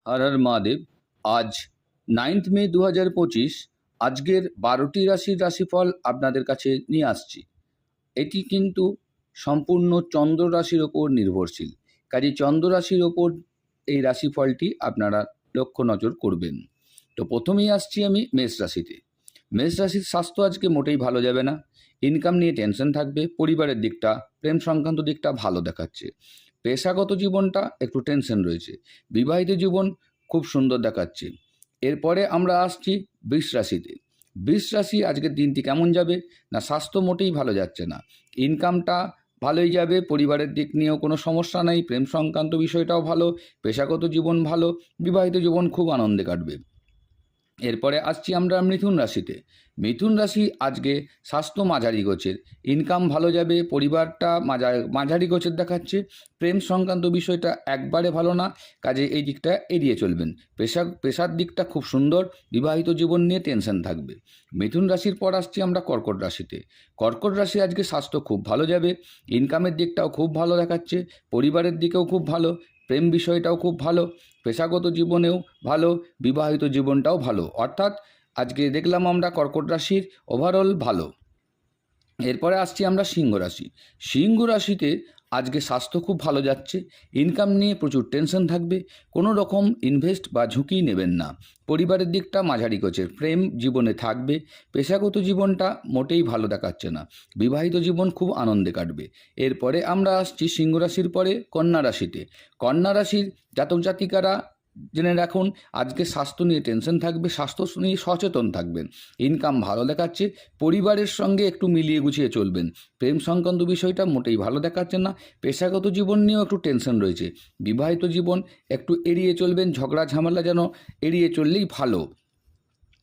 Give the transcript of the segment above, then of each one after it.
হর হর মহাদেব। আজ 9 মে 2025 আজকের 12টি রাশির রাশিফল আপনাদের কাছে নিয়ে আসছি। এটি কিন্তু সম্পূর্ণ চন্দ্র রাশির ওপর নির্ভরশীল, কাজে চন্দ্র রাশির ওপর এই রাশিফলটি আপনারা লক্ষ্য নজর করবেন। তো প্রথমেই আসছি আমি মেষ রাশিতে। মেষ রাশির স্বাস্থ্য আজকে মোটেই ভালো যাবে না। ইনকাম নিয়ে টেনশন থাকবে। পরিবারের দিকটা, প্রেম সংক্রান্ত দিকটা ভালো দেখাচ্ছে। পেশাগত জীবনটা একটু টেনশন রয়েছে। বিবাহিত জীবন খুব সুন্দর দেখাচ্ছে। এরপরে আমরা আসছি বৃষ রাশিতে। বৃষ রাশি আজকের দিনটি কেমন যাবে না, স্বাস্থ্য মোটেই ভালো যাচ্ছে না। ইনকামটা ভালোই যাবে, পরিবারের দিক নিয়েও কোনো সমস্যা নেই, প্রেম সংক্রান্ত বিষয়টাও ভালো, পেশাগত জীবন ভালো, বিবাহিত জীবন খুব আনন্দে কাটবে। এরপরে আসছি আমরা মিথুন রাশিতে। মিথুন রাশি আজকে স্বাস্থ্য মাঝারি গোছের, ইনকাম ভালো যাবে, পরিবারটা মাঝারি গোছের দেখাচ্ছে। প্রেম সংক্রান্ত বিষয়টা একবারে ভালো না, কাজে এই দিকটা এড়িয়ে চলবেন। পেশার দিকটা খুব সুন্দর, বিবাহিত জীবন নিয়ে টেনশন থাকবে। মিথুন রাশির পর আসছি আমরা কর্কট রাশিতে। কর্কট রাশি আজকে স্বাস্থ্য খুব ভালো যাবে, ইনকামের দিকটাও খুব ভালো দেখাচ্ছে, পরিবারের দিকেও খুব ভালো, প্রেম বিষয়টাও খুব ভালো, পেশাগত জীবনেও ভালো, বিবাহিত জীবনটাও ভালো। অর্থাৎ আজকে দেখলাম আমরা কর্কট রাশির ওভারঅল ভালো। এরপরে আসছি আমরা সিংহ রাশি। সিংহ রাশিতে আজকে স্বাস্থ্য খুব ভালো যাচ্ছে, ইনকাম নিয়ে প্রচুর টেনশন থাকবে, কোনো রকম ইনভেস্ট বা ঝুঁকি নেবেন না। পরিবারের দিকটা মাঝারি গোছের, প্রেম জীবনে থাকবে, পেশাগত জীবনটা মোটেই ভালো দেখাচ্ছে না, বিবাহিত জীবন খুব আনন্দে কাটবে। এরপরে আমরা আসছি সিংহ রাশির পরে কন্যা রাশিতে। কন্যা রাশির জাতক জাতিকারা জেনে রাখুন, আজকে স্বাস্থ্য নিয়ে টেনশন থাকবে, স্বাস্থ্য নিয়ে সচেতন থাকবেন। ইনকাম ভালো দেখাচ্ছে, পরিবারের সঙ্গে একটু মিলিয়ে গুছিয়ে চলবেন। প্রেম সংক্রান্ত বিষয়টা মোটেই ভালো দেখাচ্ছে না, পেশাগত জীবন নিয়েও একটু টেনশন রয়েছে, বিবাহিত জীবন একটু এড়িয়ে চলবেন, ঝগড়া ঝামেলা যেন এড়িয়ে চললেই ভালো।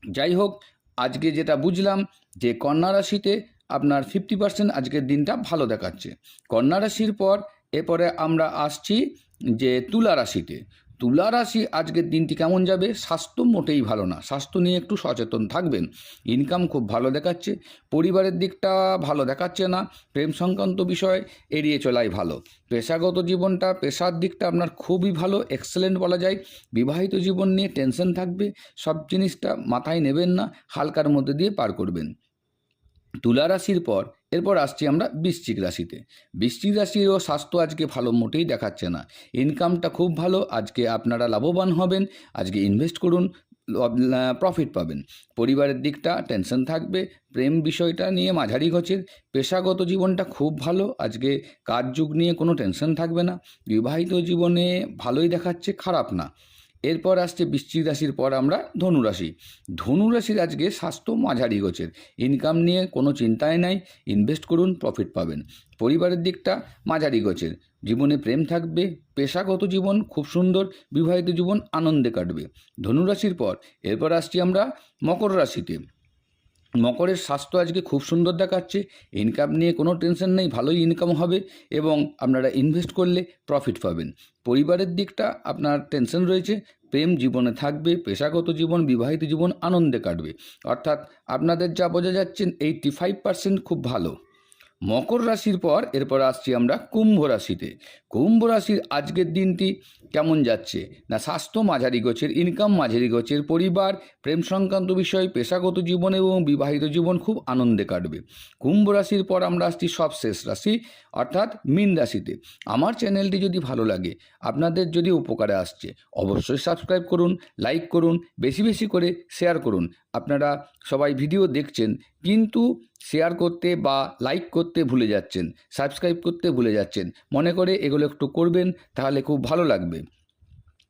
যাই হোক, আজকে যেটা বুঝলাম যে কন্যা রাশিতে আপনার 50% আজকের দিনটা ভালো দেখাচ্ছে। কন্যা রাশির পর এরপরে আমরা আসছি যে তুলা রাশিতে। তুলা রাশি আজকের দিনটি কেমন যাবে, স্বাস্থ্য মোটেই ভালো না, স্বাস্থ্য নিয়ে একটু সচেতন থাকবেন। ইনকাম খুব ভালো দেখাচ্ছে, পরিবারের দিকটা ভালো দেখাচ্ছে না, প্রেম সংক্রান্ত বিষয় এড়িয়ে চলাই ভালো। পেশাগত জীবনটা, পেশার দিকটা আপনার খুবই ভালো, এক্সেলেন্ট বলা যায়। বিবাহিত জীবন নিয়ে টেনশন থাকবে, সব জিনিসটা মাথায় নেবেন না, হালকার মধ্যে দিয়ে পার করবেন। তুলা রাশির পর এরপর আসছি আমরা বৃশ্চিক রাশিতে। বৃশ্চিক রাশিরও স্বাস্থ্য আজকে ভালো মোটেই দেখাচ্ছে না, ইনকামটা খুব ভালো, আজকে আপনারা লাভবান হবেন, আজকে ইনভেস্ট করুন, প্রফিট পাবেন। পরিবারের দিকটা টেনশন থাকবে, প্রেম বিষয়টা নিয়ে মাঝারি গোছের, পেশাগত জীবনটা খুব ভালো, আজকে কাজযুগ নিয়ে কোনো টেনশন থাকবে না, বিবাহিত জীবনে ভালোই দেখাচ্ছে, খারাপ না। এরপর আসছে বৃশ্চিক রাশির পর আমরা ধনুরাশি। ধনুরাশির আজকে স্বাস্থ্য মাঝারি গোছের, ইনকাম নিয়ে কোনো চিন্তাই নাই, ইনভেস্ট করুন, প্রফিট পাবেন। পরিবারের দিকটা মাঝারি গোছের, জীবনে প্রেম থাকবে, পেশাগত জীবন খুব সুন্দর, বিবাহিত জীবন আনন্দে কাটবে। ধনুরাশির পর এরপর আসছি আমরা মকর রাশিতে। মকরের স্বাস্থ্য আজকে খুব সুন্দর দেখাচ্ছে, ইনকাম নিয়ে কোনো টেনশন নেই, ভালোই ইনকাম হবে এবং আপনারা ইনভেস্ট করলে প্রফিট পাবেন। পরিবারের দিকটা আপনার টেনশন রয়েছে, প্রেম জীবনে থাকবে, পেশাগত জীবন, বিবাহিত জীবন আনন্দে কাটবে। অর্থাৎ আপনাদের যা বোঝা যাচ্ছেন 85% খুব ভালো। মকর রাশির পর এরপর আসছি আমরা কুম্ভ রাশিতে। কুম্ভ রাশির আজকের দিনটি কেমন যাচ্ছে না, স্বাস্থ্য মাঝারি গোছের, ইনকাম মাঝারি গোছের, পরিবার, প্রেম সংক্রান্ত বিষয়, পেশাগত জীবন এবং বিবাহিত জীবন খুব আনন্দে কাটবে। কুম্ভ রাশির পর আমরা আসছি সবশেষ রাশি অর্থাৎ মীন রাশিতে। আমার চ্যানেলটি যদি ভালো লাগে, আপনাদের যদি উপকারে আসছে, অবশ্যই সাবস্ক্রাইব করুন, লাইক করুন, বেশি বেশি করে শেয়ার করুন। আপনারা সবাই ভিডিও দেখছেন কিন্তু শেয়ার করতে বা লাইক করতে ভুলে যাচ্ছেন, সাবস্ক্রাইব করতে ভুলে যাচ্ছেন, মনে করে এগুলো একটু করবেন, তাহলে খুব ভালো লাগবে।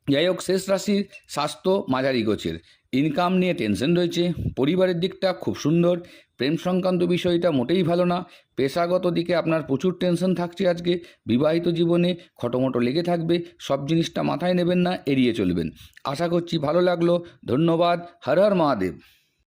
যাই হোক, শেষ রাশির স্বাস্থ্য মাঝারি গোছের, ইনকাম নিয়ে টেনশন রয়েছে, পরিবারের দিকটা খুব সুন্দর, প্রেম সংক্রান্ত বিষয়টা মোটেই ভালো না, পেশাগত দিকে আপনার প্রচুর টেনশন থাকছে আজকে, বিবাহিত জীবনে খটোমটো লেগে থাকবে, সব জিনিসটা মাথায় নেবেন না, এড়িয়ে চলবেন। আশা করছি ভালো লাগলো। ধন্যবাদ। হর হর মহাদেব।